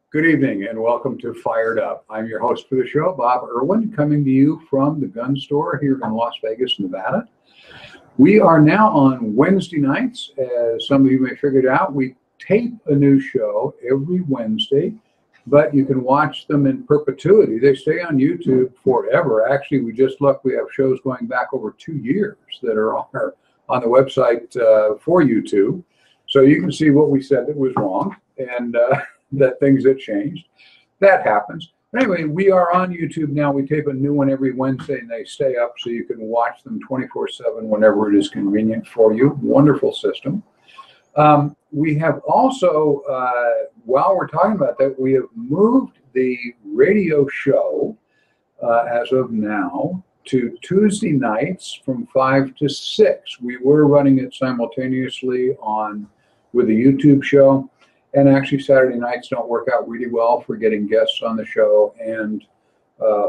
Good evening and welcome to Fired Up. I'm your host for the show, Bob Irwin, coming to you from the gun store here in Las Vegas, Nevada. We are now on Wednesday nights. As some of you may have figured out, we tape a new show every Wednesday, but you can watch them in perpetuity. They stay on YouTube forever. Actually, we just looked, we have shows going back over 2 years that are on the website for YouTube. So you can see what we said that was wrong and that things that changed. That happens. But anyway, we are on YouTube now. We tape a new one every Wednesday and they stay up so you can watch them 24/7 whenever it is convenient for you. Wonderful system. We have also, while we're talking about that, we have moved the radio show as of now to Tuesday nights from 5 to 6. We were running it simultaneously with the YouTube show. And actually, Saturday nights don't work out really well for getting guests on the show and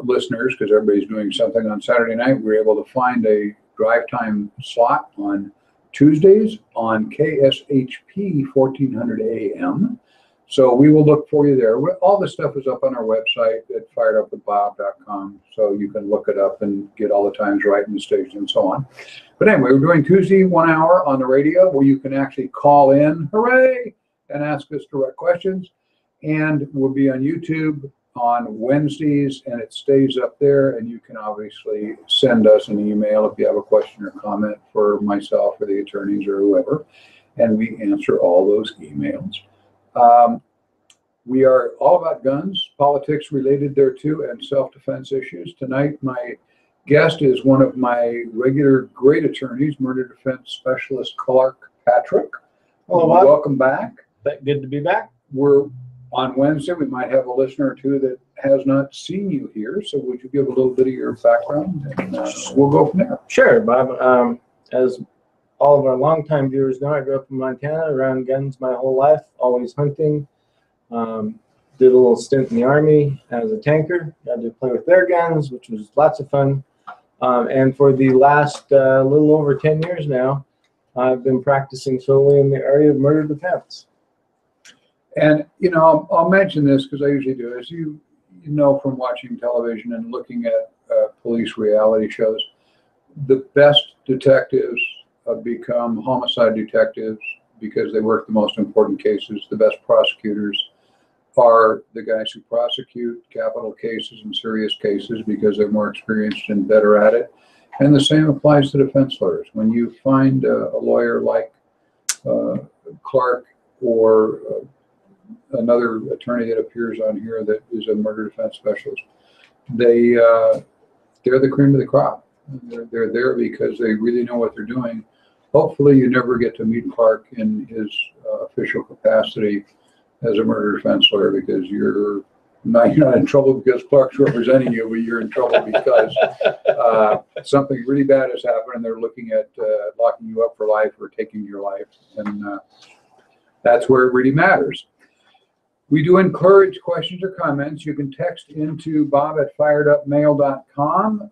listeners because everybody's doing something on Saturday night. We're able to find a drive time slot on Tuesdays on KSHP 1400 AM. So we will look for you there. All the stuff is up on our website at firedupwithbob.com. So you can look it up and get all the times right in the station and so on. But anyway, we're doing Tuesday 1 hour on the radio where you can actually call in. Hooray! And ask us direct questions, and we'll be on YouTube on Wednesdays, and it stays up there, and you can obviously send us an email if you have a question or comment for myself or the attorneys or whoever, and we answer all those emails. We are all about guns, politics related thereto, and self-defense issues. Tonight, my guest is one of my regular great attorneys, murder defense specialist Clark Patrick. Hello, Bob. Welcome back. Good to be back. We're on Wednesday. We might have a listener or two that has not seen you here. So would you give a little bit of your background and we'll go from there. Sure, Bob. As all of our longtime viewers know, I grew up in Montana around guns my whole life, always hunting. Did a little stint in the Army as a tanker. Got to play with their guns, which was lots of fun. And for the last little over 10 years now, I've been practicing solely in the area of murder defense. And, you know, I'll mention this because I usually do. As you know from watching television and looking at police reality shows, the best detectives become homicide detectives because they work the most important cases. The best prosecutors are the guys who prosecute capital cases and serious cases because they're more experienced and better at it. And the same applies to defense lawyers. When you find a lawyer like Clark or another attorney that appears on here that is a murder defense specialist, they're the cream of the crop. They're there because they really know what they're doing. Hopefully you never get to meet Clark in his official capacity as a murder defense lawyer because you're not in trouble because Clark's representing you, but you're in trouble because something really bad has happened and they're looking at locking you up for life or taking your life. And that's where it really matters. We do encourage questions or comments. You can text into bob@firedupmail.com.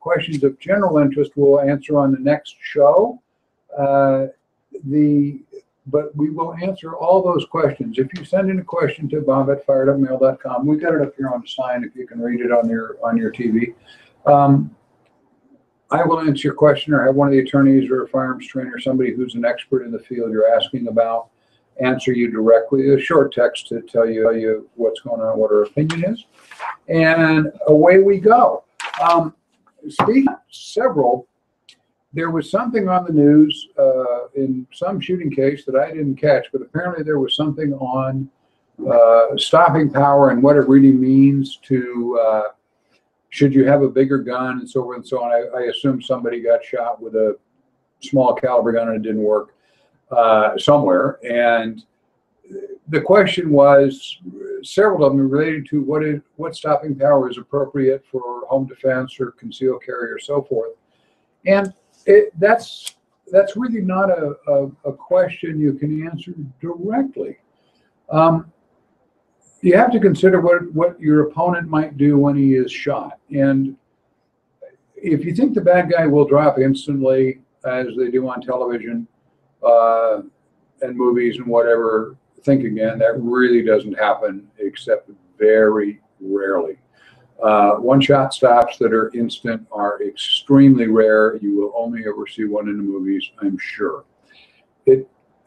Questions of general interest we'll answer on the next show. But we will answer all those questions. If you send in a question to bob@firedupmail.com, we've got it up here on the sign if you can read it on your TV. I will answer your question or have one of the attorneys or a firearms trainer, somebody who's an expert in the field you're asking about, answer you directly. A short text to tell you what's going on, what our opinion is. And away we go. Speaking of several, there was something on the news in some shooting case that I didn't catch, but apparently there was something on stopping power and what it really means to, should you have a bigger gun and so forth and so on. I assume somebody got shot with a small caliber gun and it didn't work somewhere. And the question was, several of them related to what stopping power is appropriate for home defense or concealed carry or so forth. And that's really not a question you can answer directly. You have to consider what your opponent might do when he is shot. And if you think the bad guy will drop instantly, as they do on television and movies and whatever, think again. That really doesn't happen except very rarely. One-shot stops that are instant are extremely rare. You will only ever see one in the movies, I'm sure.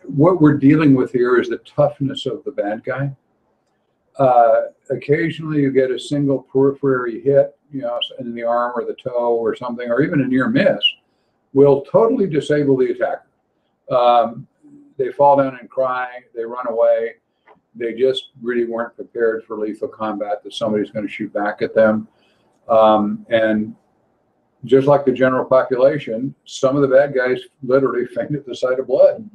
What we're dealing with here is the toughness of the bad guy. Occasionally you get a single periphery hit, in the arm or the toe or something, or even a near miss, will totally disable the attacker. They fall down and cry, they run away. They just really weren't prepared for lethal combat, that somebody's going to shoot back at them. And just like the general population, some of the bad guys literally faint at the sight of blood.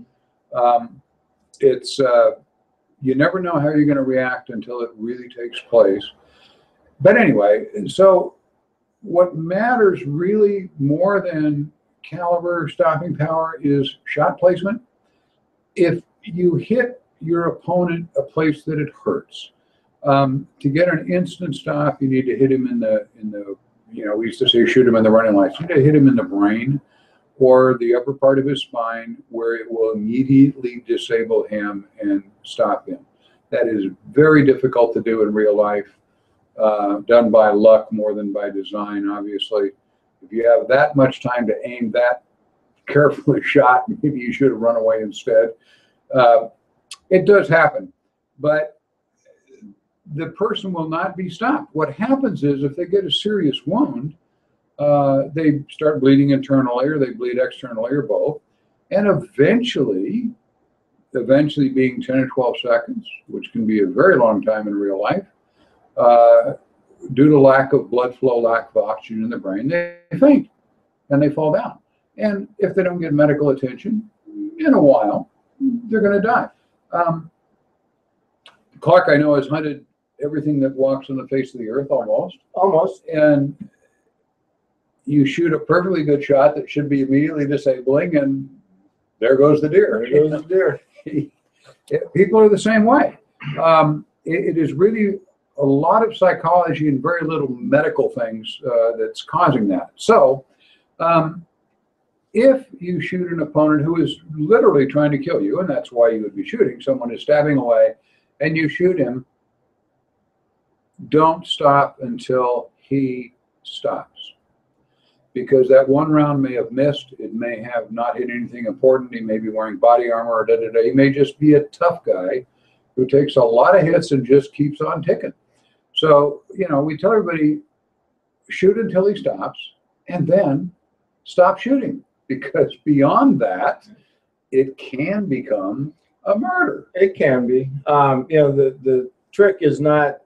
You never know how you're going to react until it really takes place. But anyway, so what matters really more than caliber, stopping power, is shot placement. If you hit your opponent a place that it hurts, to get an instant stop, you need to hit him in the we used to say shoot him in the running lights. You need to hit him in the brain or the upper part of his spine, where it will immediately disable him and stop him. That is very difficult to do in real life, done by luck more than by design, obviously. If you have that much time to aim that carefully shot, maybe you should have run away instead. It does happen, but the person will not be stopped. What happens is, if they get a serious wound, they start bleeding internally, or they bleed externally, or both. And eventually being 10 or 12 seconds, which can be a very long time in real life, due to lack of blood flow, lack of oxygen in the brain, they faint and they fall down. And if they don't get medical attention, in a while, they're going to die. Clark, I know, has hunted everything that walks on the face of the earth, almost. And you shoot a perfectly good shot that should be immediately disabling, and there goes the deer. There goes the deer. People are the same way. It is really a lot of psychology and very little medical things that's causing that. So if you shoot an opponent who is literally trying to kill you, and that's why you would be shooting, someone is stabbing away, and you shoot him, don't stop until he stops. Because that one round may have missed, it may have not hit anything important, he may be wearing body armor, or he may just be a tough guy who takes a lot of hits and just keeps on ticking. So, we tell everybody, shoot until he stops, and then stop shooting, because beyond that, it can become a murder. It can be. The trick is not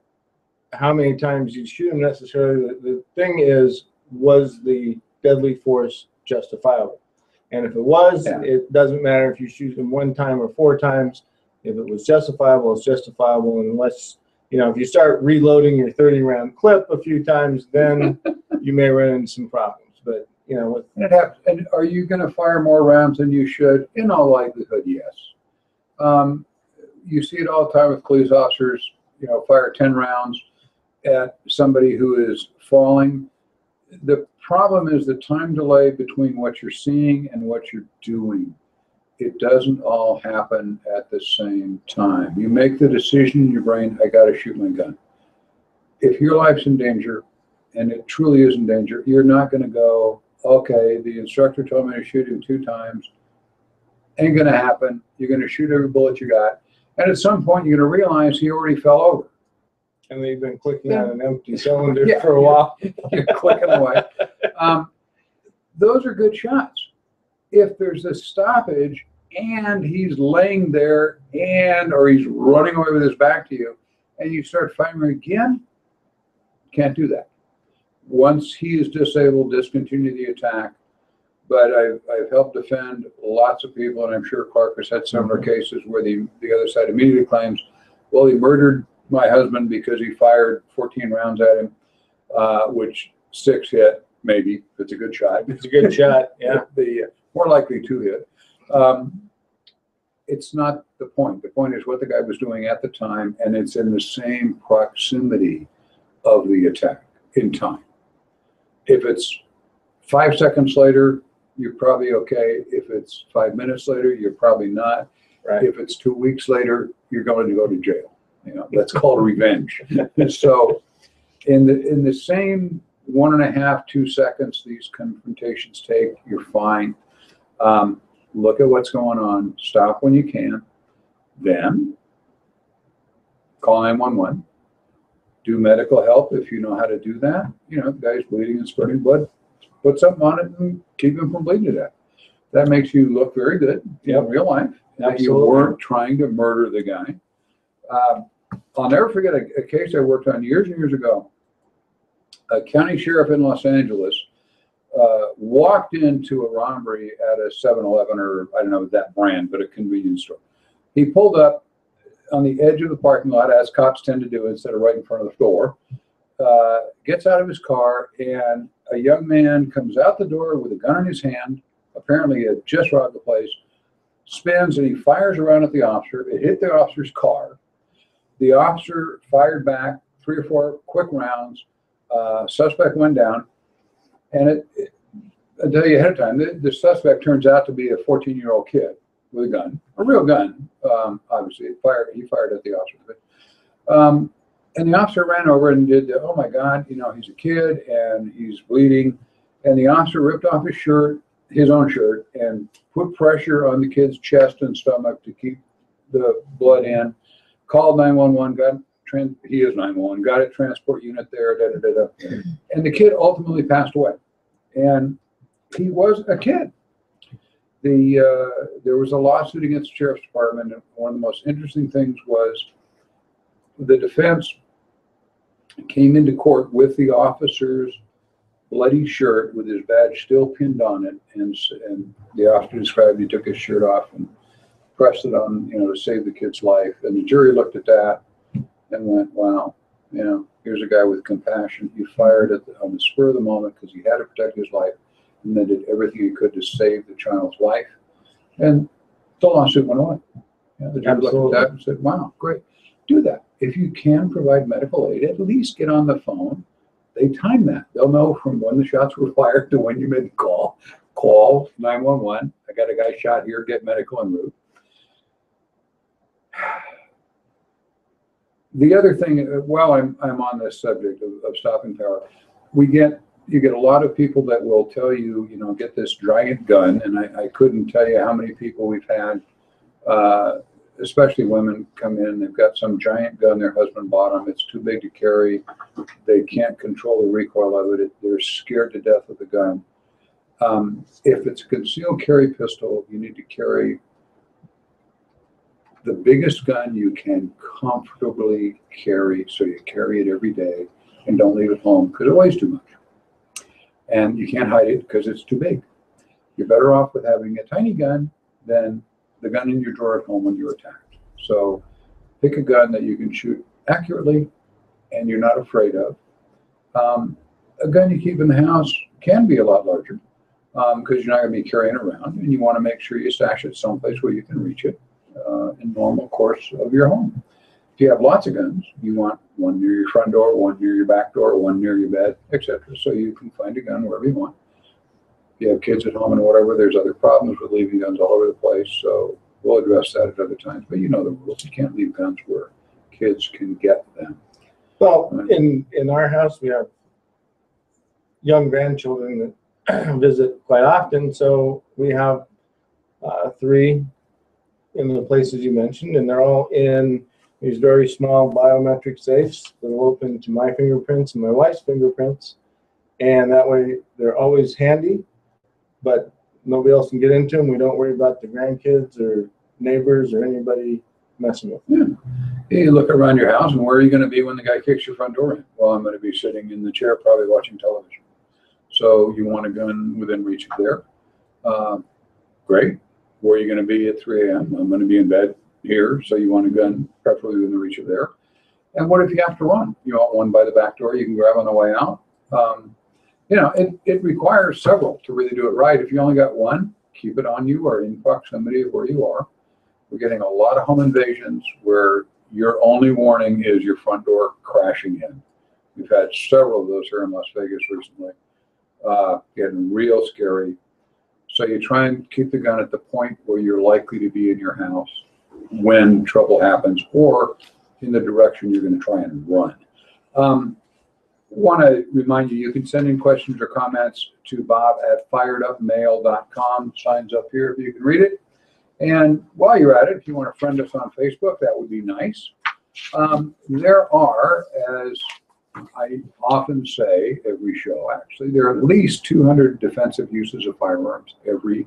how many times you shoot him necessarily. The thing is, was the deadly force justifiable? And if it was, it doesn't matter if you shoot him one time or four times. If it was justifiable, it's justifiable. Unless, if you start reloading your 30-round clip a few times, then you may run into some problems. But, it happens. And are you going to fire more rounds than you should? In all likelihood, yes. You see it all the time with police officers, fire 10 rounds at somebody who is falling. The problem is the time delay between what you're seeing and what you're doing. It doesn't all happen at the same time. You make the decision in your brain, I got to shoot my gun. If your life's in danger, and it truly is in danger, you're not going to go, okay, the instructor told me to shoot him 2 times. Ain't going to happen. You're going to shoot every bullet you got. And at some point, you're going to realize he already fell over. And they've been clicking on an empty cylinder for a while. You're clicking away. Those are good shots. If there's a stoppage and he's laying there or he's running away with his back to you, and you start firing again, can't do that. Once he is disabled, discontinue the attack. But I've helped defend lots of people, and I'm sure Clark has had similar cases where the other side immediately claims, well, he murdered my husband because he fired 14 rounds at him, which 6 hit, maybe. It's a good shot. It's a good shot, yeah. The more likely 2 hit. It's not the point. The point is what the guy was doing at the time, and it's in the same proximity of the attack in time. If it's 5 seconds later, you're probably okay. If it's 5 minutes later, you're probably not. Right. If it's 2 weeks later, you're going to go to jail. That's called revenge. So in the same 1.5, 2 seconds these confrontations take, you're fine. Look at what's going on. Stop when you can. Then call 911. Do medical help if you know how to do that. The guy's bleeding and spurting blood. Put something on it and keep him from bleeding to death. That makes you look very good in real life. That you weren't trying to murder the guy. I'll never forget a case I worked on years and years ago. A county sheriff in Los Angeles walked into a robbery at a 7-Eleven, or I don't know that brand, but a convenience store. He pulled up on the edge of the parking lot, as cops tend to do, instead of right in front of the door. Gets out of his car, and a young man comes out the door with a gun in his hand. Apparently, he had just robbed the place. Spins, and he fires around at the officer. It hit the officer's car. The officer fired back 3 or 4 quick rounds. Suspect went down, and I'll tell you ahead of time, the suspect turns out to be a 14-year-old kid with a gun, a real gun. Obviously, he fired at the officer. And the officer ran over and did oh my God, he's a kid and he's bleeding. And the officer ripped off his shirt, his own shirt, and put pressure on the kid's chest and stomach to keep the blood in. Called 911, he is 911, got a transport unit there, and the kid ultimately passed away. And he was a kid. There was a lawsuit against the sheriff's department, and one of the most interesting things was the defense came into court with the officer's bloody shirt with his badge still pinned on it, and the officer described he took his shirt off and pressed it on, to save the kid's life. And the jury looked at that and went, wow, here's a guy with compassion. He fired on the spur of the moment because he had to protect his life, and then did everything he could to save the child's life. And the lawsuit went away. The judge looked at that and said, wow, great. Do that. If you can provide medical aid, at least get on the phone. They time that. They'll know from when the shots were fired to when you made the call. Call 911. I got a guy shot here. Get medical en route. The other thing, while I'm on this subject of stopping power, you get a lot of people that will tell you, get this giant gun, and I couldn't tell you how many people we've had, especially women, come in. They've got some giant gun their husband bought them. It's too big to carry. They can't control the recoil of it. They're scared to death of the gun. If it's a concealed carry pistol, you need to carry the biggest gun you can comfortably carry, so you carry it every day and don't leave it home because it weighs too much. And you can't hide it because it's too big. You're better off with having a tiny gun than the gun in your drawer at home when you're attacked. So pick a gun that you can shoot accurately and you're not afraid of. A gun you keep in the house can be a lot larger because you're not going to be carrying it around, and you want to make sure you stash it someplace where you can reach it in normal course of your home. If you have lots of guns, you want one near your front door, one near your back door, one near your bed, etc. So you can find a gun wherever you want. If you have kids at home and whatever, there's other problems with leaving guns all over the place. So we'll address that at other times. But you know the rules. You can't leave guns where kids can get them. Well, in our house, we have young grandchildren that visit quite often. So we have 3 in the places you mentioned, and they're all in these very small biometric safes that will open to my fingerprints and my wife's fingerprints. And that way they're always handy, but nobody else can get into them. We don't worry about the grandkids or neighbors or anybody messing with them. Yeah. You look around your house, and where are you going to be when the guy kicks your front door in? Well, I'm going to be sitting in the chair, probably watching television. So you want a gun within reach of there. Great. Where are you going to be at 3 a.m.? I'm going to be in bed here, so you want a gun preferably within the reach of there. And what if you have to run? You want one by the back door you can grab on the way out. It requires several to really do it right. If you only got one, keep it on you or in proximity of where you are. We're getting a lot of home invasions where your only warning is your front door crashing in. We've had several of those here in Las Vegas recently. Getting real scary. So you try and keep the gun at the point where you're likely to be in your house when trouble happens, or in the direction you're going to try and run. Want to remind you, you can send in questions or comments to Bob at firedupmail.com. Signs up here if you can read it. And while you're at it, if you want to friend us on Facebook, that would be nice. There are, as I often say every show, actually, there are at least 200 defensive uses of firearms every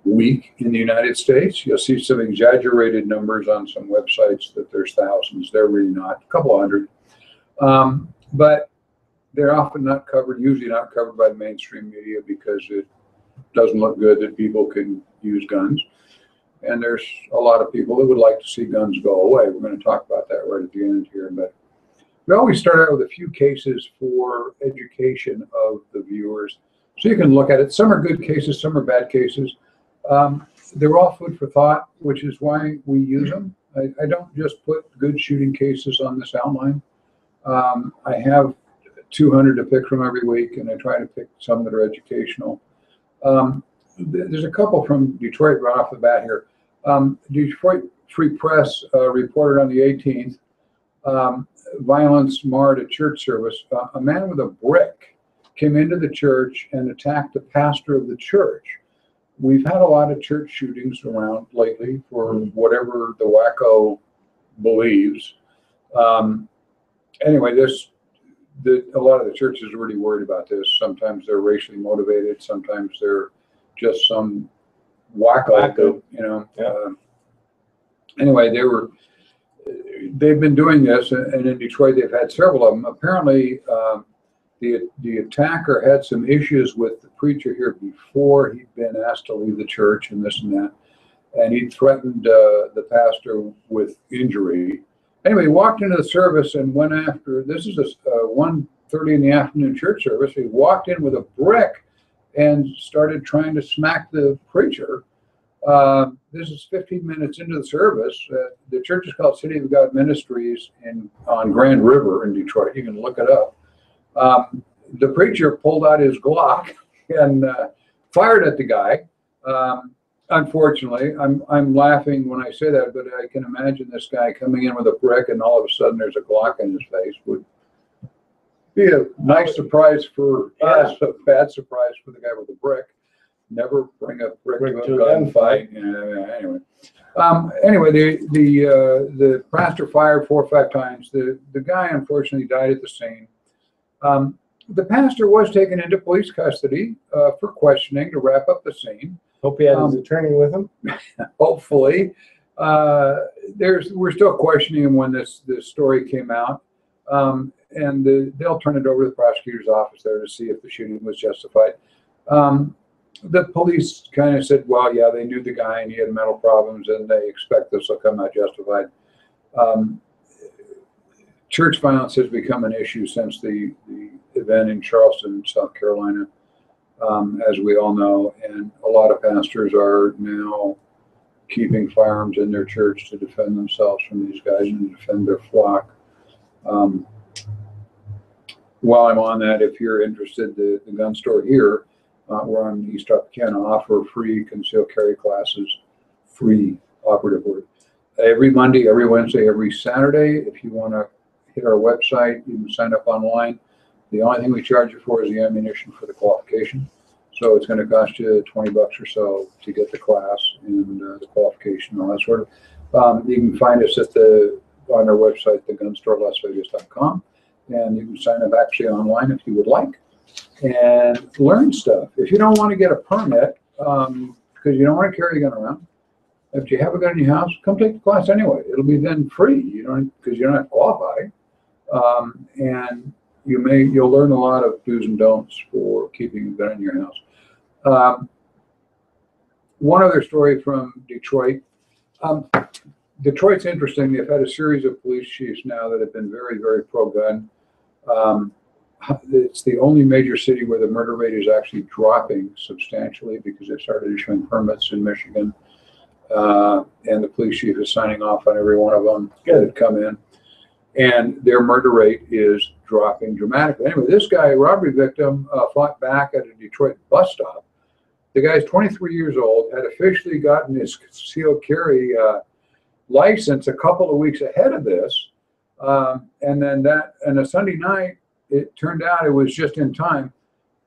week in the United States. You'll see some exaggerated numbers on some websites that there's thousands. They're really not, a couple hundred. But they're often not covered, usually not covered by the mainstream media because it doesn't look good that people can use guns. And there's a lot of people that would like to see guns go away. We're going to talk about that right at the end here. But we always start out with a few cases for education of the viewers. So you can look at it. Some are good cases, some are bad cases. They're all food for thought, which is why we use them. I don't just put good shooting cases on this outline. I have 200 to pick from every week, and I try to pick some that are educational. There's a couple from Detroit right off the bat here. Detroit Free Press reported on the 18th, violence marred a church service. A man with a brick came into the church and attacked the pastor of the church. We've had a lot of church shootings around lately for whatever the wacko believes. Anyway, a lot of the churches are really worried about this. Sometimes they're racially motivated. Sometimes they're just some wacko. You know. Yeah. Anyway, they've been doing this, and in Detroit they've had several of them. Apparently, the attacker had some issues with the preacher here before he'd been asked to leave the church and this and that, and he threatened the pastor with injury. Anyway, he walked into the service and went after, this is a 1:30 in the afternoon church service. He walked in with a brick and started trying to smack the preacher. This is 15 minutes into the service. The church is called City of God Ministries on Grand River in Detroit. You can look it up. The preacher pulled out his Glock and fired at the guy. Unfortunately, I'm laughing when I say that, but I can imagine this guy coming in with a brick and all of a sudden there's a Glock in his face. Would be a nice surprise for us, a bad surprise for the guy with the brick. Never bring a brick to a gunfight. Anyway, the pastor fired 4 or 5 times. The guy unfortunately died at the scene. The pastor was taken into police custody for questioning to wrap up the scene. Hope he had his attorney with him. Hopefully. We're still questioning him when this story came out. And they'll turn it over to the prosecutor's office there to see if the shooting was justified. The police kind of said, well, yeah, they knew the guy and he had mental problems and they expect this will come out justified. Church violence has become an issue since the event in Charleston, South Carolina, as we all know, and a lot of pastors are now keeping firearms in their church to defend themselves from these guys and defend their flock. While I'm on that, if you're interested, the gun store here, we're on East Tropicana, offer free concealed carry classes, free operative word, every Monday, every Wednesday, every Saturday. If you want to hit our website, you can sign up online. The only thing we charge you for is the ammunition for the qualification. So it's going to cost you $20 or so to get the class and the qualification and all that sort of. You can find us on our website, thegunstorelasvegas.com, and you can sign up actually online if you would like and learn stuff. If you don't want to get a permit, because you don't want to carry a gun around, if you have a gun in your house, come take the class anyway. It'll be then free. Because you don't have to qualify, and you'll learn a lot of do's and don'ts for keeping a gun in your house. One other story from Detroit. Detroit's interesting. They've had a series of police chiefs now that have been very, very pro-gun. It's the only major city where the murder rate is actually dropping substantially because they've started issuing permits in Michigan. And the police chief is signing off on every one of them that come in. And their murder rate is dropping dramatically. Anyway, this guy, robbery victim, fought back at a Detroit bus stop. The guy's 23 years old, had officially gotten his concealed carry license a couple of weeks ahead of this. And then and a Sunday night, it turned out it was just in time.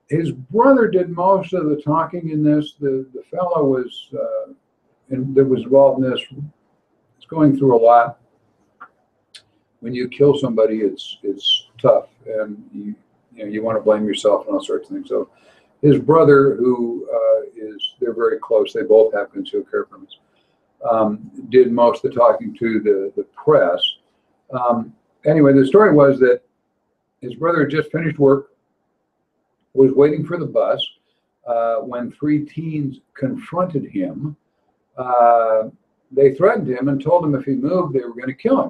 His brother did most of the talking in this. The fellow was that was involved in this. It's going through a lot. When you kill somebody, it's tough, and you want to blame yourself and all sorts of things. So his brother, who they're very close. They both have concealed carry permits. Did most of the talking to the press. Anyway, the story was that his brother had just finished work, was waiting for the bus when three teens confronted him. They threatened him and told him if he moved, they were going to kill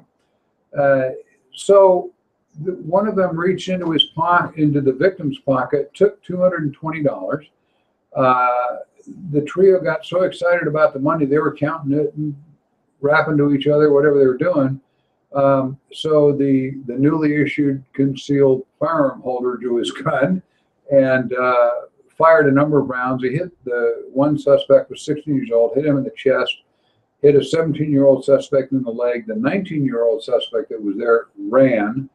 him. So one of them reached into his pocket, into the victim's pocket, took $220. The trio got so excited about the money, they were counting it and rapping to each other, whatever they were doing. So the newly issued concealed firearm holder drew his gun and fired a number of rounds. He hit the one suspect, was 16 years old, hit him in the chest, hit a 17-year-old suspect in the leg. The 19-year-old suspect that was there ran.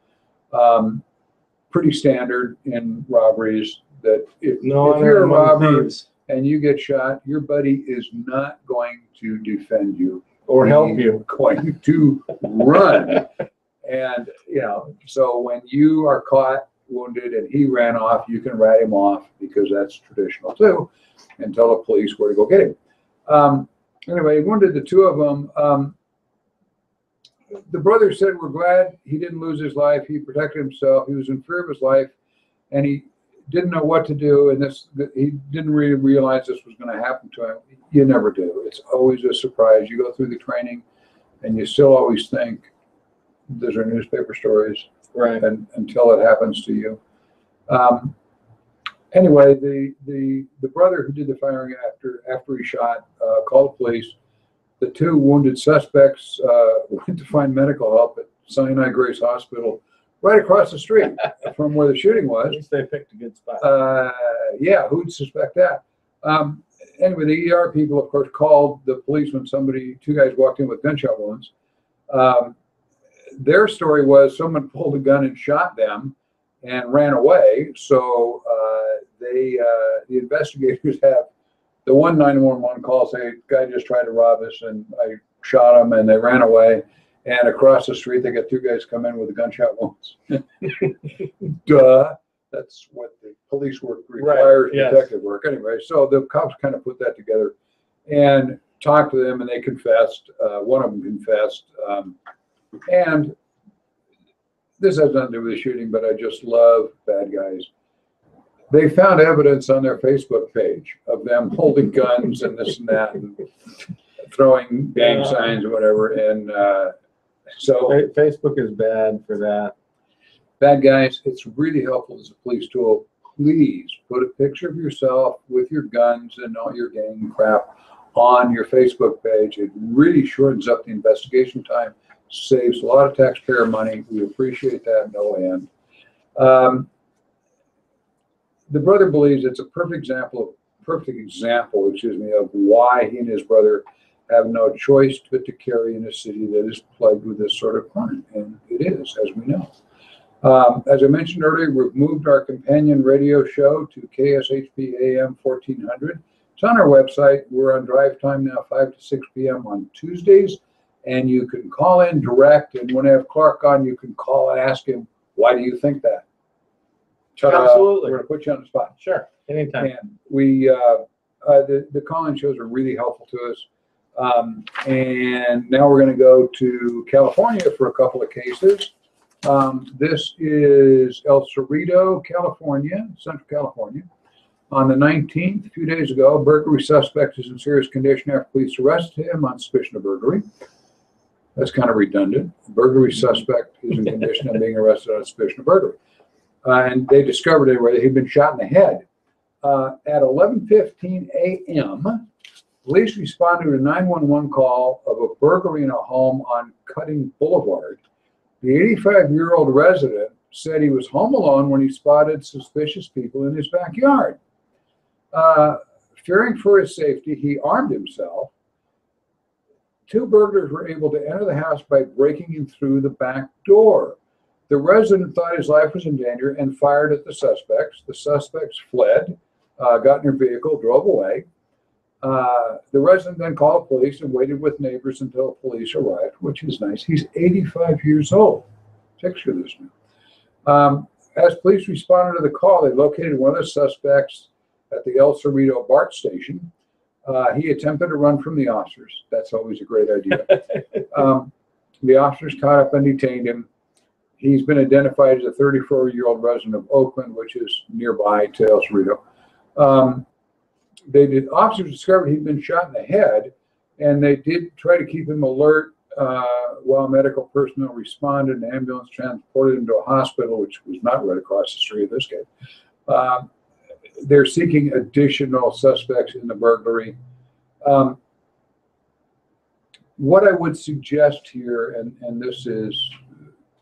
Pretty standard in robberies that if you're a robber and you get shot, your buddy is not going to defend you or help you. Going to run. And, so when you are caught wounded and he ran off, you can rat him off because that's traditional too, and tell the police where to go get him. Anyway, he wounded the two of them. The brother said, we're glad he didn't lose his life. He protected himself. He was in fear of his life, and he didn't know what to do. And he didn't really realize this was going to happen to him. You never do. It's always a surprise. You go through the training, and you still always think, those are newspaper stories, right? And until it happens to you. Anyway, the brother who did the firing after he shot called the police. The two wounded suspects went to find medical help at Sinai Grace Hospital, right across the street from where the shooting was. At least they picked a good spot. Yeah, who'd suspect that? Anyway, the ER people, of course, called the police when two guys walked in with gunshot wounds. Their story was someone pulled a gun and shot them and ran away. So the investigators have the 911 call say, guy just tried to rob us and I shot him and they ran away. And across the street, they got two guys come in with gunshot wounds. Duh. That's what the police work requires, right. Detective work. Anyway, so the cops kind of put that together and talked to them, and they confessed. One of them confessed. And this has nothing to do with the shooting, but I just love bad guys. They found evidence on their Facebook page of them holding guns and this and that, and throwing gang signs or whatever. And so Facebook is bad for that. Bad guys, it's really helpful as a police tool. Please put a picture of yourself with your guns and all your gang crap on your Facebook page. It really shortens up the investigation time, saves a lot of taxpayer money. We appreciate that no end. The brother believes it's a perfect example, of why he and his brother have no choice but to carry in a city that is plagued with this sort of crime, and it is, as we know. As I mentioned earlier, we've moved our companion radio show to KSHP AM 1400. It's on our website. We're on drive time now, 5 to 6 p.m. on Tuesdays, and you can call in direct, and when I have Clark on, you can call and ask him, why do you think that? Absolutely. We're going to put you on the spot. Sure, anytime. And we, the call-in shows are really helpful to us. And now we're going to go to California for a couple of cases. This is El Cerrito, California, Central California. On the 19th, a few days ago, a burglary suspect is in serious condition after police arrested him on suspicion of burglary. That's kind of redundant. A burglary suspect is in condition of being arrested on suspicion of burglary. And they discovered anyway that he'd been shot in the head. At 11:15 a.m., police responded to a 911 call of a burglary in a home on Cutting Boulevard. The 85-year-old resident said he was home alone when he spotted suspicious people in his backyard. Fearing for his safety, he armed himself. two burglars were able to enter the house by breaking in through the back door. The resident thought his life was in danger and fired at the suspects. The suspects fled, got in their vehicle, drove away. The resident then called the police and waited with neighbors until police arrived, which is nice. He's 85 years old. Picture this now. As police responded to the call, they located one of the suspects at the El Cerrito BART station. He attempted to run from the officers. That's always a great idea. The officers caught up and detained him. He's been identified as a 34-year-old resident of Oakland, which is nearby to El Cerrito. Officers discovered he'd been shot in the head, and they did try to keep him alert while medical personnel responded. An ambulance transported him to a hospital, which was not right across the street in this case. They're seeking additional suspects in the burglary. What I would suggest here, and this is,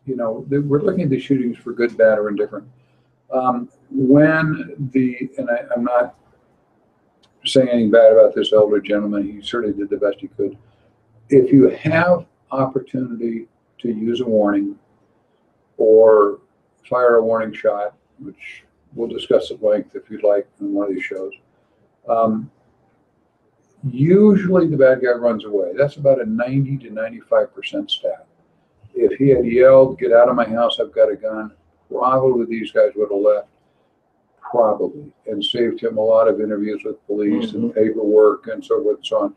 we're looking at the shootings for good, bad, or indifferent. I'm not saying anything bad about this elder gentleman. He certainly did the best he could. If you have opportunity to use a warning or fire a warning shot, which we'll discuss at length if you'd like in one of these shows, usually the bad guy runs away. That's about a 90 to 95% stat. If he had yelled, "Get out of my house, I've got a gun," probably these guys would have left. Probably, and saved him a lot of interviews with police and paperwork and so forth and so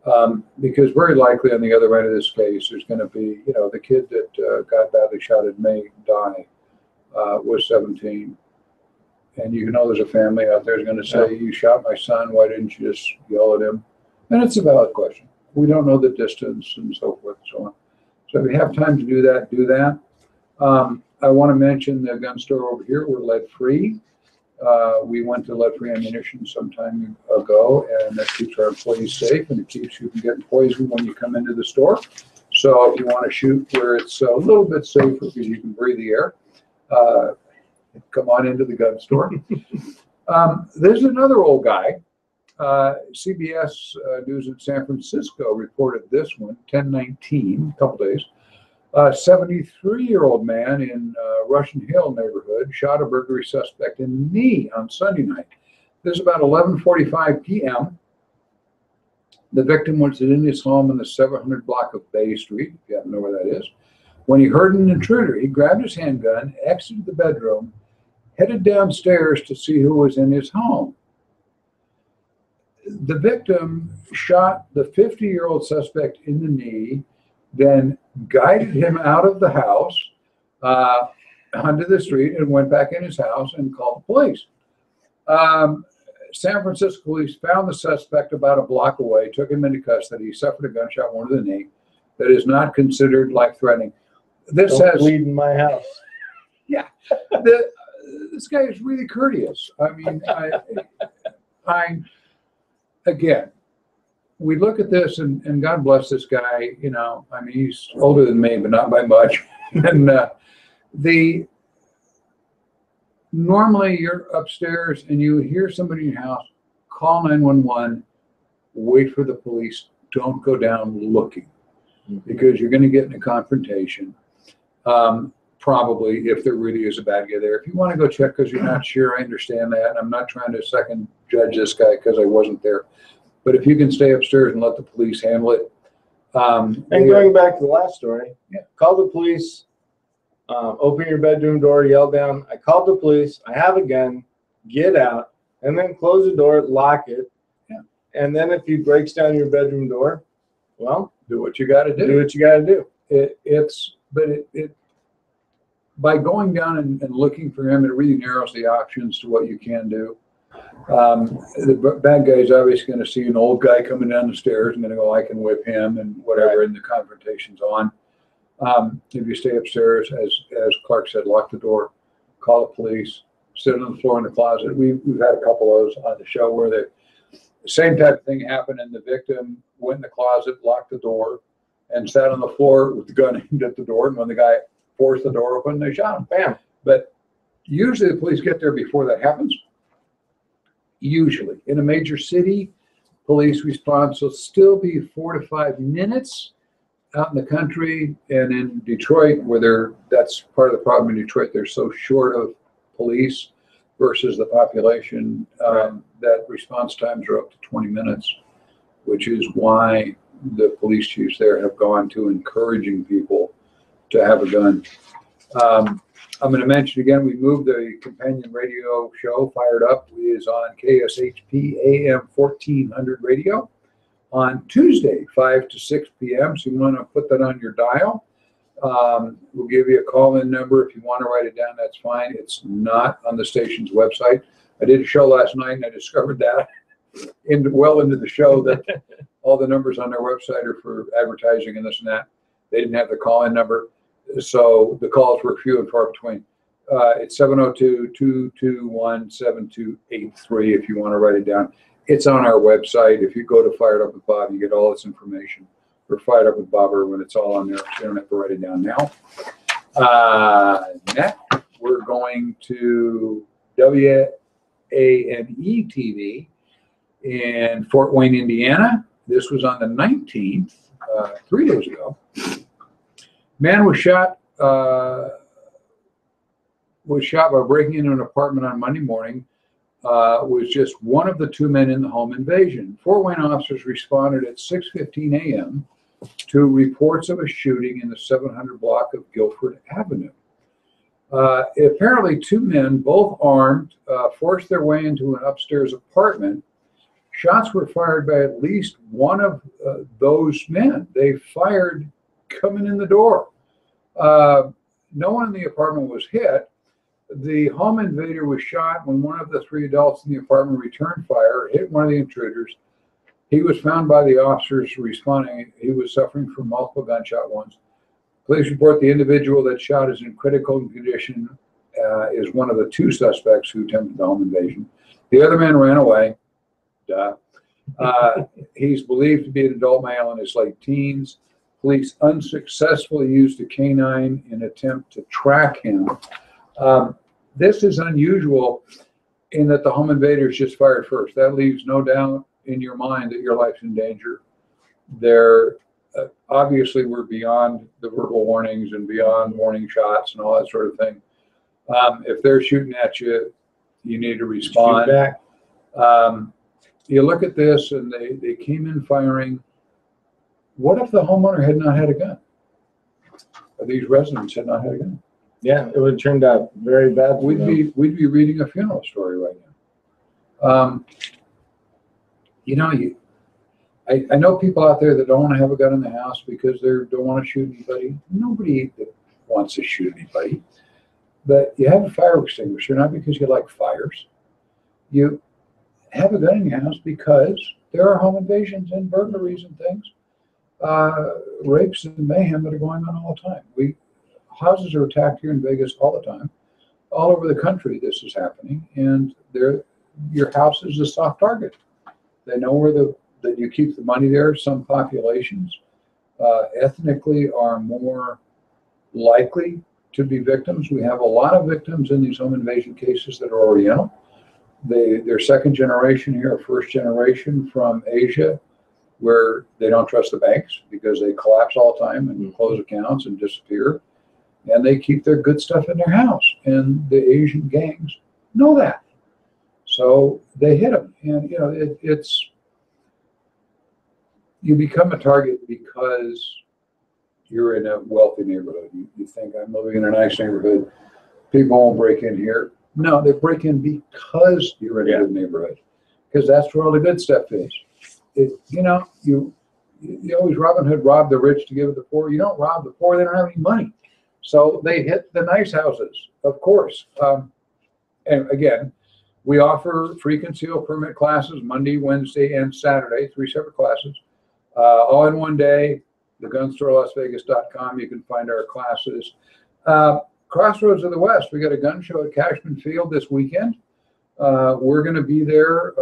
on. Because very likely on the other end of this case, there's going to be, the kid that got badly shot in May die was 17. And there's a family out there who's going to say, "You shot my son, why didn't you just yell at him?" And it's a valid question. We don't know the distance and so forth and so on. So if you have time to do that, do that. I want to mention the gun store over here. We're lead-free. We went to lead-free ammunition some time ago, and that keeps our employees safe, and it keeps you from getting poisoned when you come into the store. So if you want to shoot where it's a little bit safer because you can breathe the air, come on into the gun store. There's another old guy. CBS News in San Francisco reported this one, 10/19, a couple days. A 73-year-old man in Russian Hill neighborhood shot a burglary suspect in the knee on Sunday night. This is about 11:45 p.m. The victim was in his home in the 700 block of Bay Street, if you happen to know where that is. When he heard an intruder, he grabbed his handgun, exited the bedroom, headed downstairs to see who was in his home. The victim shot the 50-year-old suspect in the knee, then guided him out of the house onto the street and went back in his house and called the police. San Francisco police found the suspect about a block away, took him into custody. He suffered a gunshot wound to the knee that is not considered life-threatening. This Don't has bleed in my house. Yeah, this guy is really courteous. I mean, again, we look at this and God bless this guy. He's older than me, but not by much. And normally you're upstairs and you hear somebody in your house, call 911, wait for the police. Don't go down looking because you're going to get in a confrontation. Probably if there really is a bad guy there. If you want to go check because you're not sure, I understand that. I'm not trying to second judge this guy because I wasn't there. But if you can stay upstairs and let the police handle it. And going back to the last story, call the police, open your bedroom door, yell down, "I called the police, I have a gun, get out," and then close the door, lock it. Yeah. And then if he breaks down your bedroom door, well, do what you got to do. Do what you got to do. By going down and looking for him, it really narrows the options to what you can do. The bad guy is obviously going to see an old guy coming down the stairs and going to go, "I can whip him," and whatever, right. And the confrontation's on. If you stay upstairs, as Clark said, lock the door, call the police, sit on the floor in the closet. We've had a couple of those on the show where the same type of thing happened, and the victim went in the closet, locked the door, and sat on the floor with the gun aimed at the door. And when the guy forced the door open, they shot him. Bam. But usually the police get there before that happens. Usually. In a major city, police response will still be 4 to 5 minutes out in the country, and in Detroit, where that's part of the problem in Detroit, they're so short of police versus the population, that response times are up to 20 minutes, which is why the police chiefs there have gone to encouraging people to have a gun. I'm going to mention again, we moved the companion radio show, Fired Up, is on KSHP AM 1400 radio on Tuesday, 5 to 6 p.m. So you want to put that on your dial. We'll give you a call-in number. If you want to write it down, that's fine. It's not on the station's website. I did a show last night, and I discovered that well into the show that all the numbers on their website are for advertising and this and that. They didn't have the call-in number, so the calls were few and far between. It's 702-221-7283 if you want to write it down. It's on our website. If you go to Fired Up with Bob, you get all this information. Or Fired Up with Bob Irwin, it's all on there, so you don't have to write it down now. Next, we're going to WANE TV in Fort Wayne, Indiana. This was on the 19th, 3 days ago. Man was shot by breaking into an apartment on Monday morning. Was just one of the 2 men in the home invasion. Fort Wayne officers responded at 6:15 a.m. to reports of a shooting in the 700 block of Guilford Avenue. Apparently 2 men, both armed, forced their way into an upstairs apartment. Shots were fired by at least one of those men. They fired coming in the door. No one in the apartment was hit. The home invader was shot when one of the 3 adults in the apartment returned fire, hit one of the intruders. He was found by the officers responding. He was suffering from multiple gunshot wounds. Police report the individual that shot is in critical condition, is one of the 2 suspects who attempted the home invasion. The other man ran away. He's believed to be an adult male in his late teens. Police unsuccessfully used a canine in an attempt to track him. This is unusual in that the home invaders just fired first. That leaves no doubt in your mind that your life's in danger. They're obviously we're beyond the verbal warnings and beyond warning shots and all that sort of thing. If they're shooting at you, you need to respond. Shoot back. You look at this and they came in firing. What if the homeowner had not had a gun? Or these residents had not had a gun? Yeah, it would have turned out very bad. We'd be reading a funeral story right now. I know people out there that don't want to have a gun in the house because they don't want to shoot anybody. Nobody wants to shoot anybody. But you have a fire extinguisher, not because you like fires. You have a gun in your house because there are home invasions and burglaries and things, rapes and mayhem that are going on all the time. Houses are attacked here in Vegas all the time. All over the country this is happening, and your house is a soft target. They know that you keep the money there. Some populations ethnically are more likely to be victims. We have a lot of victims in these home invasion cases that are Oriental. They're second generation here, first generation from Asia, where they don't trust the banks because they collapse all the time and close accounts and disappear. And they keep their good stuff in their house. And the Asian gangs know that. So they hit them. And, you become a target because you're in a wealthy neighborhood. You think, I'm living in a nice neighborhood. People won't break in here. No, they break in because you're in a good neighborhood. Because that's where all the good stuff is. You always Robin Hood robbed the rich to give it to the poor. You don't rob the poor, they don't have any money. So they hit the nice houses, of course. And again, we offer free concealed permit classes Monday, Wednesday, and Saturday, 3 separate classes, all in one day. thegunstorelasvegas.com. You can find our classes. Crossroads of the West, we got a gun show at Cashman Field this weekend. We're going to be there.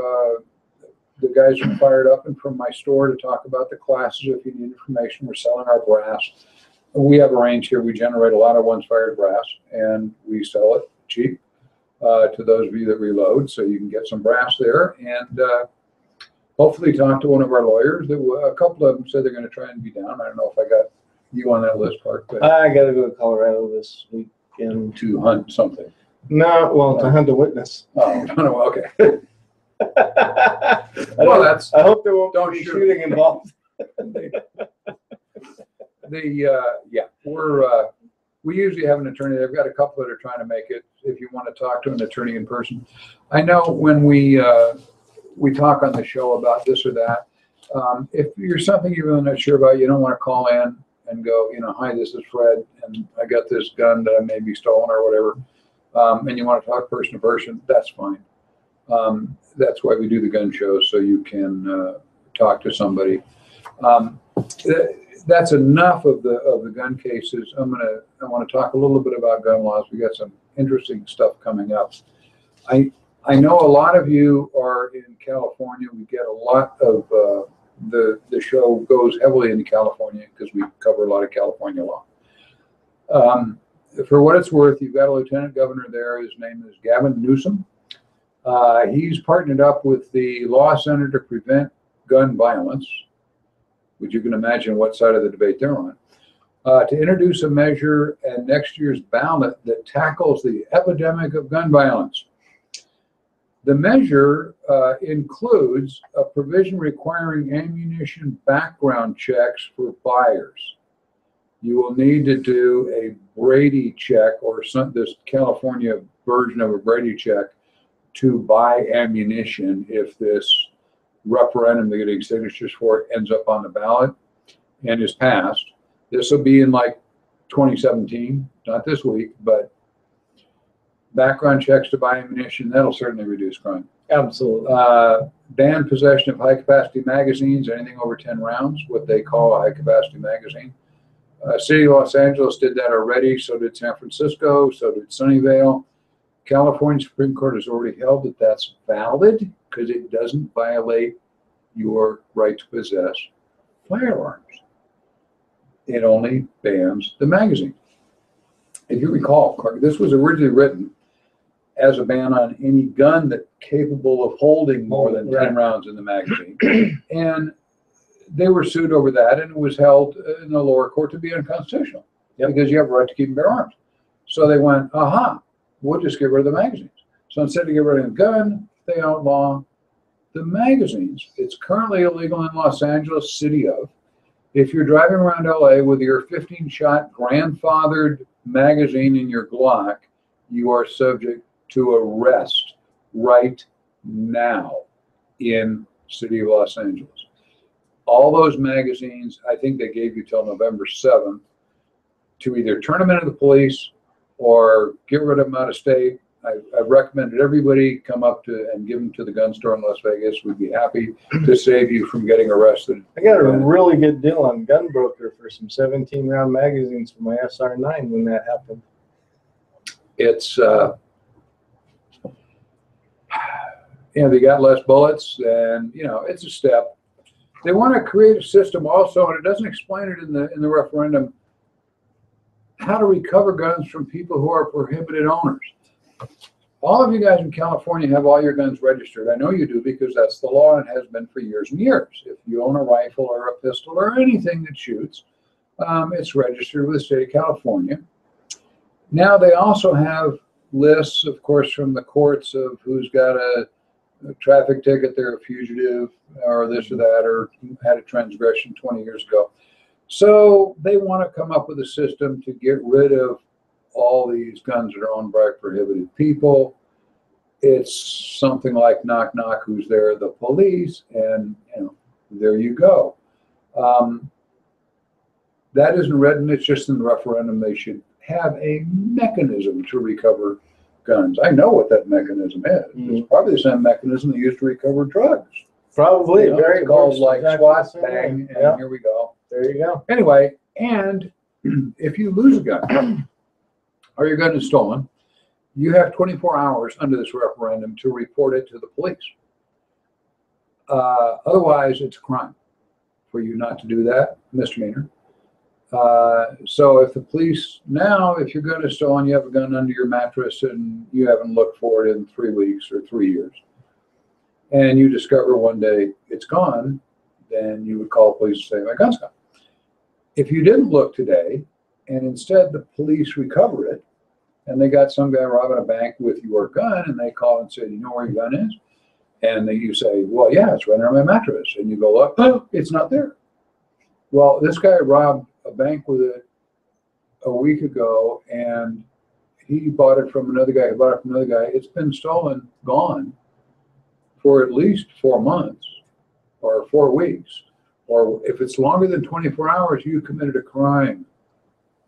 The guys are fired up and from my store to talk about the classes. If you need information, we're selling our brass. We have a range here. We generate a lot of once-fired brass, and we sell it cheap to those of you that reload, so you can get some brass there. And hopefully talk to one of our lawyers. A couple of them said they're going to try and be down. I don't know if I got you on that list, Clark, but I got to go to Colorado this weekend. to hunt something. No, well, to hunt a witness. Oh, no, okay. Well, that's. I hope there won't Don't be shoot. shooting involved. We usually have an attorney. They've got a couple that are trying to make it. If you want to talk to an attorney in person, I know when we talk on the show about this or that. If you're something you're really not sure about, you don't want to call in and go, hi, this is Fred, and I got this gun that I may be stolen or whatever, and you want to talk person to person, that's fine. That's why we do the gun shows, so you can talk to somebody. That's enough of the gun cases. I want to talk a little bit about gun laws. We got some interesting stuff coming up. I know a lot of you are in California. We get a lot of the show goes heavily into California because we cover a lot of California law. For what it's worth, you've got a lieutenant governor there. His name is Gavin Newsom. He's partnered up with the Law Center to Prevent Gun Violence, which you can imagine what side of the debate they're on, to introduce a measure at next year's ballot that tackles the epidemic of gun violence. The measure includes a provision requiring ammunition background checks for buyers. You will need to do a Brady check or this California version of a Brady check to buy ammunition if this referendum they're getting signatures for ends up on the ballot and is passed. This will be in like 2017, not this week, but background checks to buy ammunition, that'll certainly reduce crime. Absolutely. Ban possession of high-capacity magazines, anything over 10 rounds, what they call a high-capacity magazine. City of Los Angeles did that already, so did San Francisco, so did Sunnyvale. California Supreme Court has already held that that's valid because it doesn't violate your right to possess firearms. It only bans the magazine. If you recall, Clark, this was originally written as a ban on any gun that's capable of holding more than 10 rounds in the magazine. And they were sued over that, and it was held in the lower court to be unconstitutional because you have a right to keep and bear arms. So they went, aha, we'll just get rid of the magazines. So instead of getting rid of the gun, they outlaw the magazines. It's currently illegal in Los Angeles, city of. If you're driving around LA with your 15-shot grandfathered magazine in your Glock, you are subject to arrest right now in city of Los Angeles. All those magazines, I think they gave you till November 7th to either turn them into the police or get rid of them out of state. I've recommended everybody come up to and give them to the gun store in Las Vegas. We'd be happy to save you from getting arrested. I got a really good deal on Gunbroker for some 17-round magazines for my SR9 when that happened. It's, they got less bullets, and, it's a step. They want to create a system also, and it doesn't explain it in the referendum, how to recover guns from people who are prohibited owners. All of you guys in California have all your guns registered. I know you do because that's the law and has been for years and years. If you own a rifle or a pistol or anything that shoots, it's registered with the state of California. Now they also have lists, of course, from the courts of who's got a traffic ticket, they're a fugitive, or this or that, or had a transgression 20 years ago. So they want to come up with a system to get rid of all these guns that are owned by prohibited people. It's something like knock, knock, who's there? The police, and there you go. That isn't written, it's just in the referendum. They should have a mechanism to recover guns. I know what that mechanism is. It's probably the same mechanism they used to recover drugs. Probably. Very called like SWAT, bang, and here we go. There you go. Anyway, and if you lose a gun or your gun is stolen, you have 24 hours under this referendum to report it to the police. Otherwise, it's a crime for you not to do that, misdemeanor. So if the police, now, if your gun is stolen, you have a gun under your mattress and you haven't looked for it in 3 weeks or 3 years, and you discover one day it's gone, then you would call the police and say, my gun's gone. If you didn't look today, and instead the police recover it, and they got some guy robbing a bank with your gun, and they call and say, you know where your gun is? And then you say, well, yeah, it's right under my mattress. And you go, look, oh, it's not there. Well, this guy robbed a bank with it a week ago, and he bought it from another guy who bought it from another guy. It's been stolen, gone for at least 4 months or 4 weeks. Or if it's longer than 24 hours, you committed a crime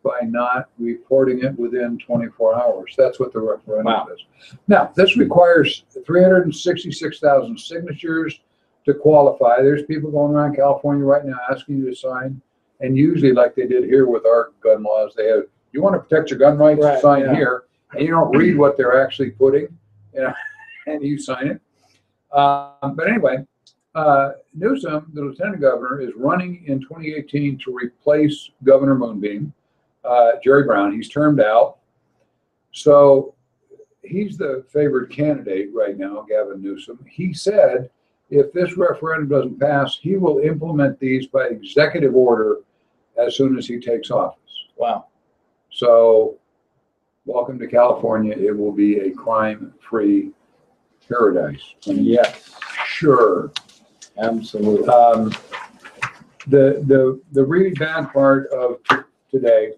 by not reporting it within 24 hours. That's what the referendum is. Now, this requires 366,000 signatures to qualify. There's people going around California right now asking you to sign. And usually, like they did here with our gun laws, they have, you want to protect your gun rights, sign here. And you don't read what they're actually putting, you know, and you sign it. But anyway, Newsom, the lieutenant governor, is running in 2018 to replace Governor Moonbeam. Jerry Brown, he's termed out. So he's the favored candidate right now, Gavin Newsom. He said if this referendum doesn't pass, he will implement these by executive order as soon as he takes office. Wow. So welcome to California. It will be a crime-free paradise. Yes. Sure. Absolutely. The really bad part of today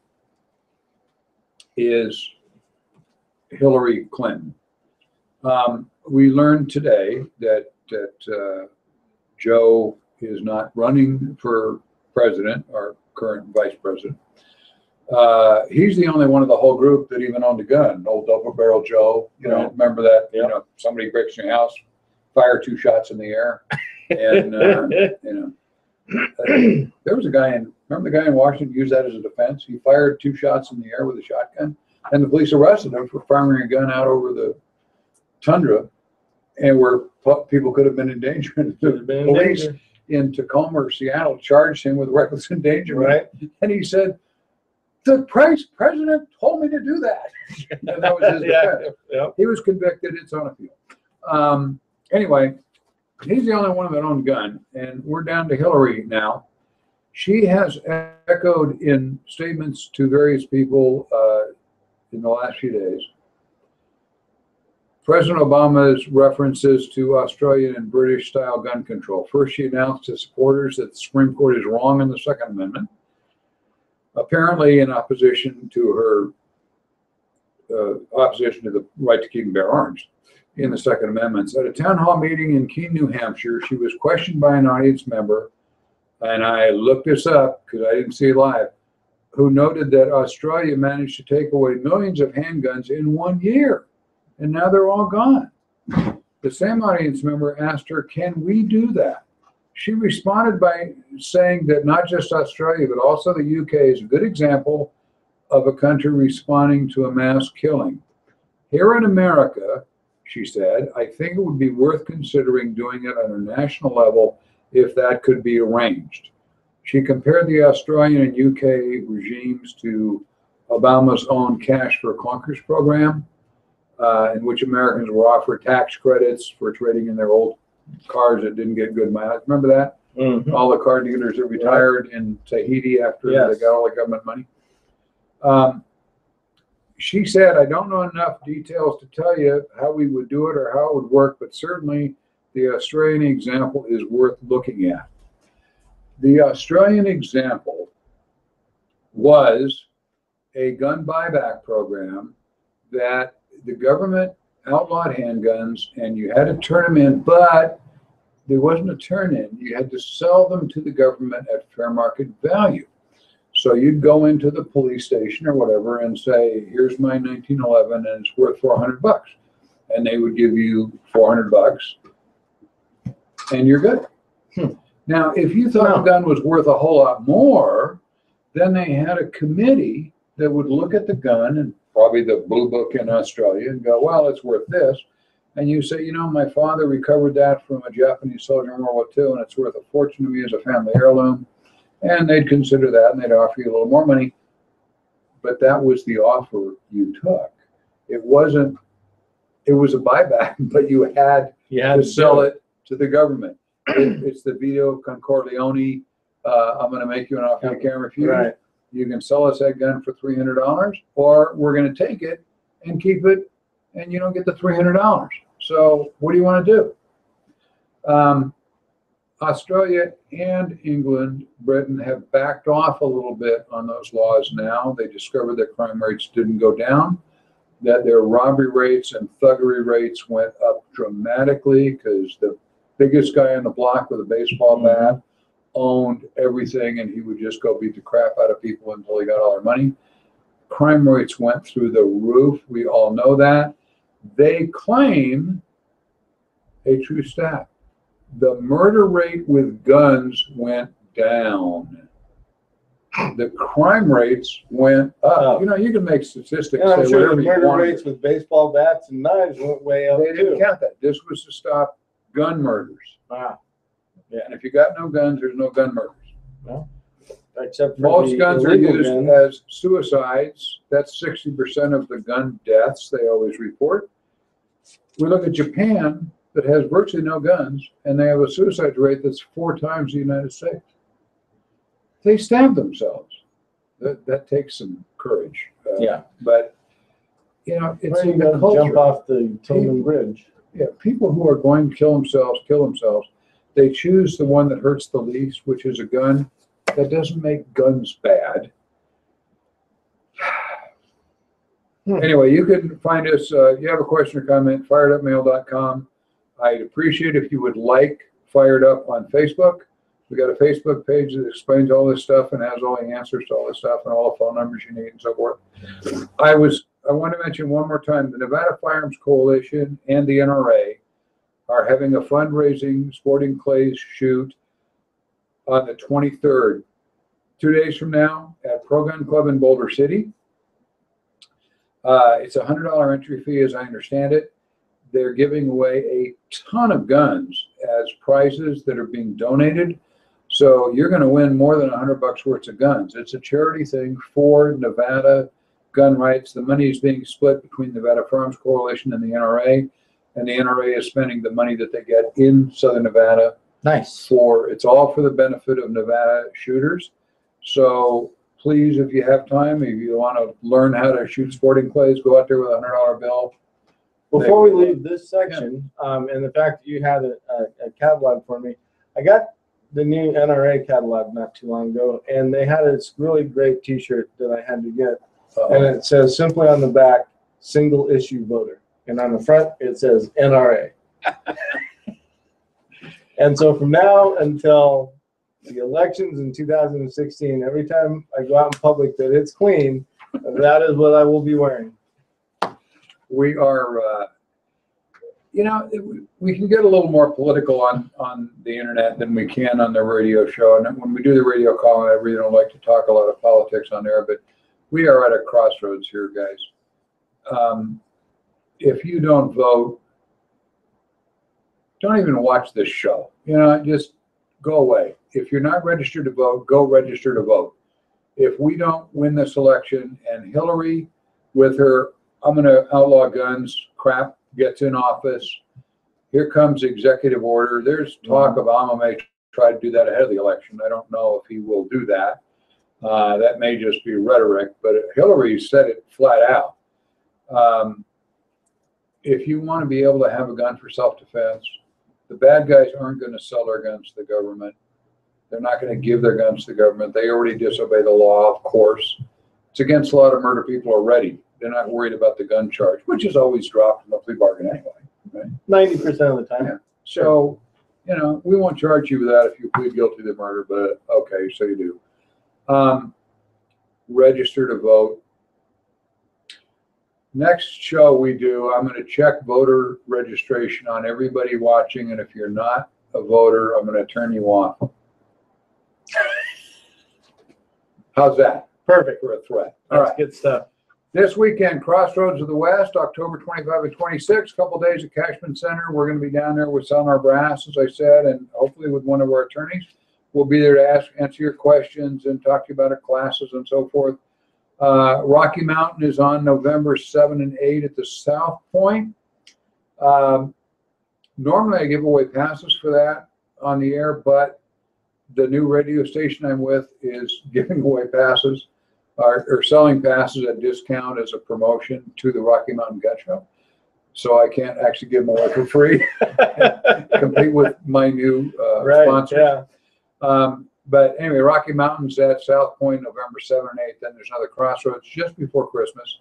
is Hillary Clinton. We learned today that Joe is not running for president, our current vice president. He's the only one of the whole group that even owned a gun. Old double barrel Joe, you know, remember that? You know, somebody breaks your house, fire 2 shots in the air, and you know, there was a guy in. Remember the guy in Washington used that as a defense? He fired 2 shots in the air with a shotgun, and the police arrested him for firing a gun out over the tundra, and where people could have been in danger. The police in Tacoma or Seattle charged him with reckless endangerment, right? And he said, "The president told me to do that," and that was his defense. He was convicted. It's on appeal. Anyway, he's the only one that owned a gun, and we're down to Hillary now. She has echoed in statements to various people in the last few days President Obama's references to Australian and British style gun control. First, she announced to supporters that the Supreme Court is wrong on the Second Amendment, apparently in opposition to her opposition to the right to keep and bear arms in the Second Amendment. At a town hall meeting in Keene, New Hampshire, she was questioned by an audience member, and I looked this up because I didn't see it live, who noted that Australia managed to take away millions of handguns in 1 year, and now they're all gone. The same audience member asked her, "Can we do that?" She responded by saying that not just Australia, but also the UK is a good example of a country responding to a mass killing. Here in America, she said, I think it would be worth considering doing it on a national level if that could be arranged. She compared the Australian and UK regimes to Obama's own Cash for Clunkers program, in which Americans were offered tax credits for trading in their old cars that didn't get good mileage. Remember that? Mm-hmm. All the car dealers that retired in Tahiti after they got all the government money. She said, I don't know enough details to tell you how we would do it or how it would work, but certainly the Australian example is worth looking at. The Australian example was a gun buyback program that the government outlawed handguns and you had to turn them in, but there wasn't a turn in. You had to sell them to the government at fair market value. So you'd go into the police station or whatever and say, here's my 1911 and it's worth $400. And they would give you $400 and you're good. Now, if you thought the gun was worth a whole lot more, then they had a committee that would look at the gun and probably the blue book in Australia and go, well, it's worth this. And you say, you know, my father recovered that from a Japanese soldier in World War II and it's worth a fortune to me as a family heirloom. And they'd consider that and they'd offer you a little more money. But that was the offer you took. It was a buyback, but you had to sell it to the government. It's the Vito Concorleone, I'm going to make you an offer you can't refuse. Right. You can sell us that gun for $300, or we're going to take it and keep it, and you don't get the $300. So what do you want to do? Australia and England, Britain have backed off a little bit on those laws now. They discovered that crime rates didn't go down, that their robbery rates and thuggery rates went up dramatically because the biggest guy on the block with a baseball bat owned everything, and he would just go beat the crap out of people until he got all their money. Crime rates went through the roof. We all know that. They claim a true stat. The murder rate with guns went down. The crime rates went up. You know, you can make statistics. And I'm say sure the whatever you murder want. rates with baseball bats and knives went way up They didn't too. count that. This was to stop gun murders. Wow. Yeah. And if you got no guns, there's no gun murders. No. Except for Most the guns are illegal used guns. as suicides. That's 60% of the gun deaths they always report. We look at Japan, that has virtually no guns, and they have a suicide rate that's 4 times the United States. They stab themselves. That takes some courage. Yeah. But, you know, it's Where you in the gonna culture. jump off the Tillman Bridge. Yeah, people who are going to kill themselves. They choose the one that hurts the least, which is a gun. That doesn't make guns bad. Anyway, you can find us. You have a question or comment, firedupmail.com. I'd appreciate if you would like Fired Up on Facebook. We got a Facebook page that explains all this stuff and has all the answers to all this stuff and all the phone numbers you need and so forth. I want to mention one more time, the Nevada Firearms Coalition and the NRA are having a fundraising sporting clays shoot on the 23rd, 2 days from now at Pro Gun Club in Boulder City. It's a $100 entry fee, as I understand it. They're giving away a ton of guns as prizes that are being donated. So you're going to win more than $100 worth of guns. It's a charity thing for Nevada gun rights. The money is being split between the Nevada Firearms Coalition and the NRA. And the NRA is spending the money that they get in Southern Nevada. Nice. It's all for the benefit of Nevada shooters. So please, if you have time, if you want to learn how to shoot sporting clays, go out there with a $100 bill. Before we leave this section, and the fact that you had a catalog for me, I got the new NRA catalog not too long ago, and they had this really great T-shirt that I had to get, and it says simply on the back, "Single Issue Voter," and on the front it says NRA. And so from now until the elections in 2016, every time I go out in public that it's clean, that is what I will be wearing. We are, you know, we can get a little more political on the internet than we can on the radio show. And when we do the radio call, I really don't like to talk a lot of politics on there, but we are at a crossroads here, guys. If you don't vote, don't even watch this show. You know, just go away. If you're not registered to vote, go register to vote. If we don't win this election and Hillary with her "I'm going to outlaw guns" crap gets in office, here comes executive order. There's talk Obama may try to do that ahead of the election. I don't know if he will do that. That may just be rhetoric, but Hillary said it flat out. If you want to be able to have a gun for self-defense, the bad guys aren't going to sell their guns to the government. They're not going to give their guns to the government. They already disobey the law, of course. It's against the law to murder people already. They're not worried about the gun charge, which is always dropped in the plea bargain anyway. Right? 90% of the time. Yeah. So, you know, we won't charge you with that if you plead guilty to murder, but okay, so you do. Register to vote. Next show we do, I'm going to check voter registration on everybody watching, and if you're not a voter, I'm going to turn you off. How's that? Perfect. For a threat. That's All right. good stuff. This weekend, Crossroads of the West, October 25 and 26, a couple days at Cashman Center. We're going to be down there with selling our brass, as I said, and hopefully with one of our attorneys. We'll be there to answer your questions and talk to you about our classes and so forth. Rocky Mountain is on November 7 and 8 at the South Point. Normally I give away passes for that on the air, but the new radio station I'm with is giving away passes or selling passes at discount as a promotion to the Rocky Mountain Gun Show. So I can't actually give them away for free, complete with my new sponsor. Yeah. But anyway, Rocky Mountain's at South Point, November 7th and 8th. Then there's another Crossroads just before Christmas.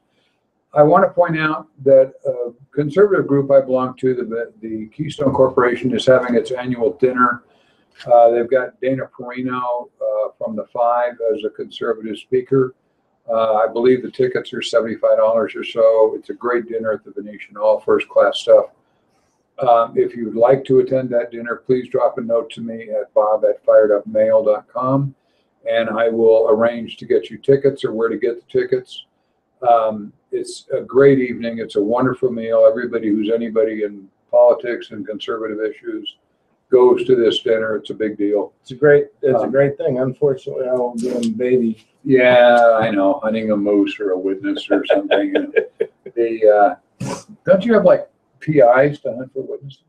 I want to point out that a conservative group I belong to, the Keystone Corporation, is having its annual dinner. They've got Dana Perino from the Five as a conservative speaker. I believe the tickets are $75 or so. It's a great dinner at the Venetian, all first-class stuff. If you would like to attend that dinner, please drop a note to me at bob@firedupmail.com, and I will arrange to get you tickets or where to get the tickets. It's a great evening. It's a wonderful meal. Everybody who's anybody in politics and conservative issues goes to this dinner. It's a big deal. It's a great thing. Unfortunately, I won't be on baby. Yeah, I know. Hunting a moose or a witness or something. Don't you have like PIs to hunt for witnesses?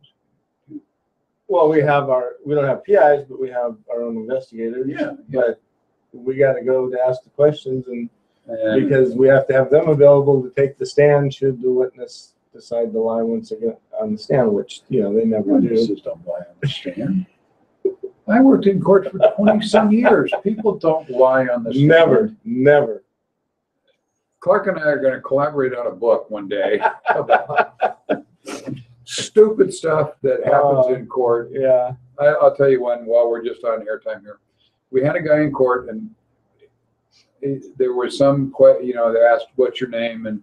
Well, we don't have PIs, but we have our own investigators. Yeah. But we got to go to ask the questions, and because we have to have them available to take the stand should the witness decide to lie once again on the stand, which they never do. Witnesses don't lie on the stand. I worked in court for 20-some years. People don't lie on the stand. Never. Clark and I are going to collaborate on a book one day about stupid stuff that happens in court. Yeah. I'll tell you one while we're just on airtime here. We had a guy in court, and there was some, they asked, what's your name, and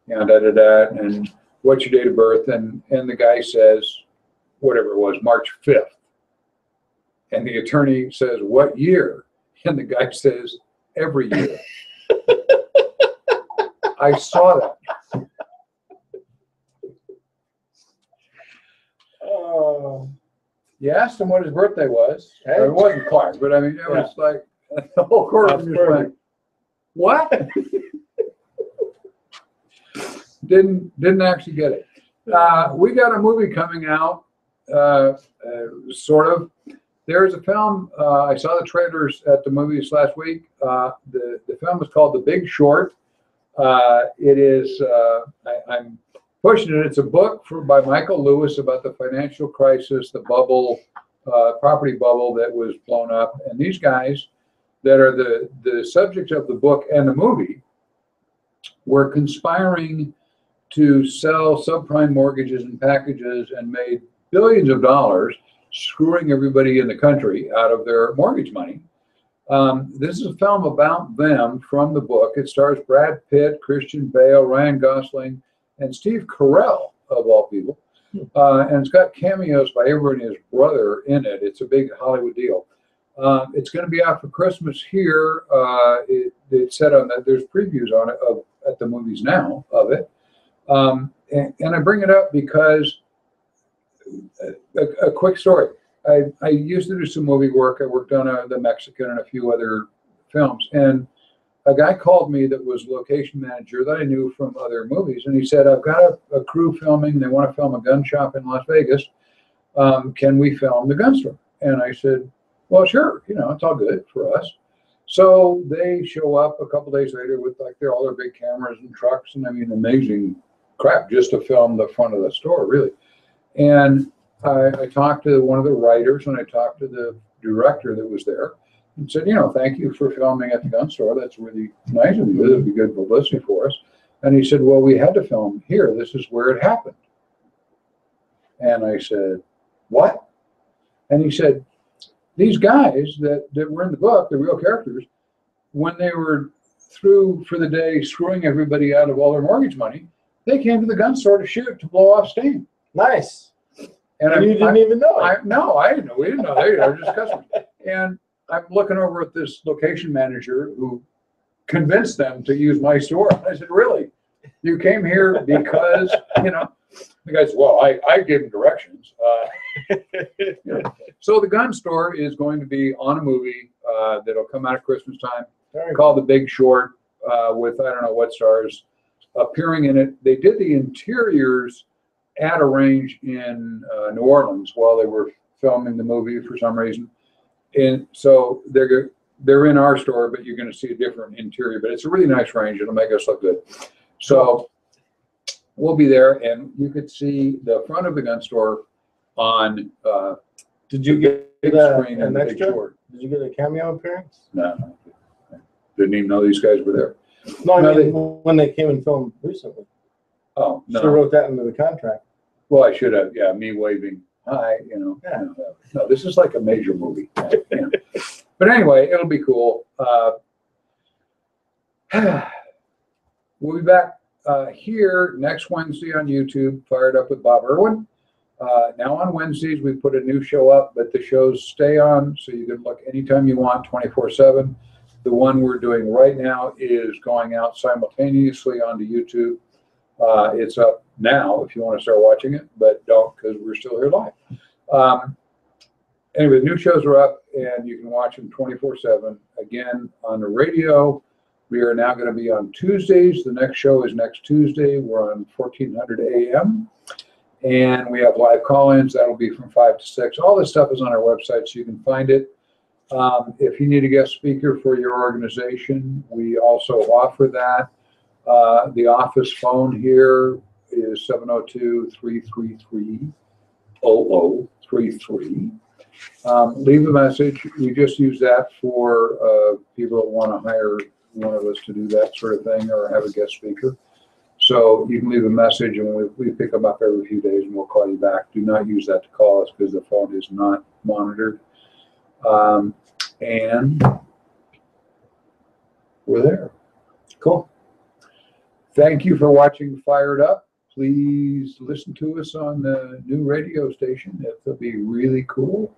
and what's your date of birth, and the guy says, whatever it was, March 5th. And the attorney says, what year? And the guy says, every year. I saw that. You asked him what his birthday was. Hey. It wasn't Clark, but I mean, it was like the whole court just went, what? Didn't actually get it. We got a movie coming out, sort of. There's a film, I saw the trailers at the movies last week. The film is called The Big Short. It is, I'm pushing it. It's a book by Michael Lewis about the financial crisis, the bubble, property bubble that was blown up. And these guys that are the subjects of the book and the movie were conspiring to sell subprime mortgages and packages and made billions of dollars screwing everybody in the country out of their mortgage money. This is a film about them from the book. It stars Brad Pitt, Christian Bale, Ryan Gosling, and Steve Carell, of all people. And it's got cameos by everyone and his brother in it. It's a big Hollywood deal. It's going to be out for Christmas here. It's set on that. There's previews on it at the movies now of it. And I bring it up because a quick story. I used to do some movie work. I worked on The Mexican and a few other films. And a guy called me that was location manager that I knew from other movies. And he said, I've got a crew filming. They want to film a gun shop in Las Vegas. Can we film the gun store? And I said, well, sure. It's all good for us. So they show up a couple days later with all their big cameras and trucks. And I mean, amazing crap just to film the front of the store, really. And I talked to one of the writers and I talked to the director that was there and said, thank you for filming at the gun store. That's really nice of you. It would be good publicity for us. And he said, well, we had to film here. This is where it happened. And I said, what? And he said, these guys that were in the book, the real characters, when they were through for the day screwing everybody out of all their mortgage money, they came to the gun store to shoot, to blow off steam. Nice. And you didn't even know it. No, I didn't know. We didn't know. They were just customers. And I'm looking over at this location manager who convinced them to use my store. I said, really? You came here because, the guy said, well, I gave them directions. So the gun store is going to be on a movie that'll come out at Christmas time called The Big Short with, I don't know what stars appearing in it. They did the interiors at a range in New Orleans while they were filming the movie for some reason. And so they're in our store, but you're going to see a different interior. But it's a really nice range. It'll make us look good. So we'll be there, and you could see the front of the gun store on Did you get big screen and the big extra? short. Did you get a cameo appearance? No, didn't even know these guys were there. No, I No, mean when they came and filmed recently. Oh, Should have no. wrote that into the contract. Well, I should have. Yeah, me waving hi. Yeah. No, this is like a major movie. Yeah. But anyway, it'll be cool. We'll be back here next Wednesday on YouTube, Fired Up with Bob Irwin. Now on Wednesdays, we put a new show up, but the shows stay on, so you can look anytime you want, 24/7. The one we're doing right now is going out simultaneously onto YouTube. It's up now if you want to start watching it, but don't, because we're still here live. Anyway, the new shows are up, and you can watch them 24/7. Again, on the radio, we are now going to be on Tuesdays. The next show is next Tuesday. We're on 1400 AM. And we have live call-ins. That'll be from 5 to 6. All this stuff is on our website, so you can find it. If you need a guest speaker for your organization, we also offer that. The office phone here is 702-333-0033. Leave a message. We just use that for people that want to hire one of us to do that sort of thing or have a guest speaker. So you can leave a message, and we pick them up every few days, and we'll call you back. Do not use that to call us because the phone is not monitored. And we're there. Cool. Thank you for watching Fired Up. Please listen to us on the new radio station. It'll be really cool.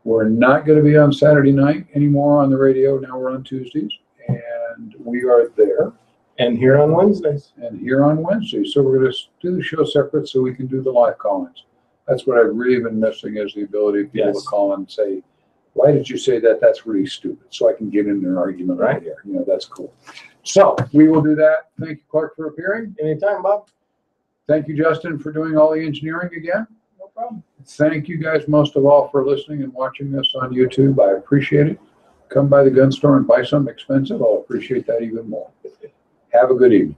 We're not going to be on Saturday night anymore on the radio. Now we're on Tuesdays, and we are there. And here on Wednesdays. And here on Wednesday. So we're going to do the show separate so we can do the live call-ins. That's what I've really been missing, is the ability of people to call in and say, why did you say that? That's really stupid. So I can get in an argument right here. That's cool. So we will do that. Thank you, Clark, for appearing. Anytime, Bob. Thank you, Justin, for doing all the engineering again. No problem. Thank you guys most of all for listening and watching this on YouTube. I appreciate it. Come by the gun store and buy something expensive. I'll appreciate that even more. Have a good evening.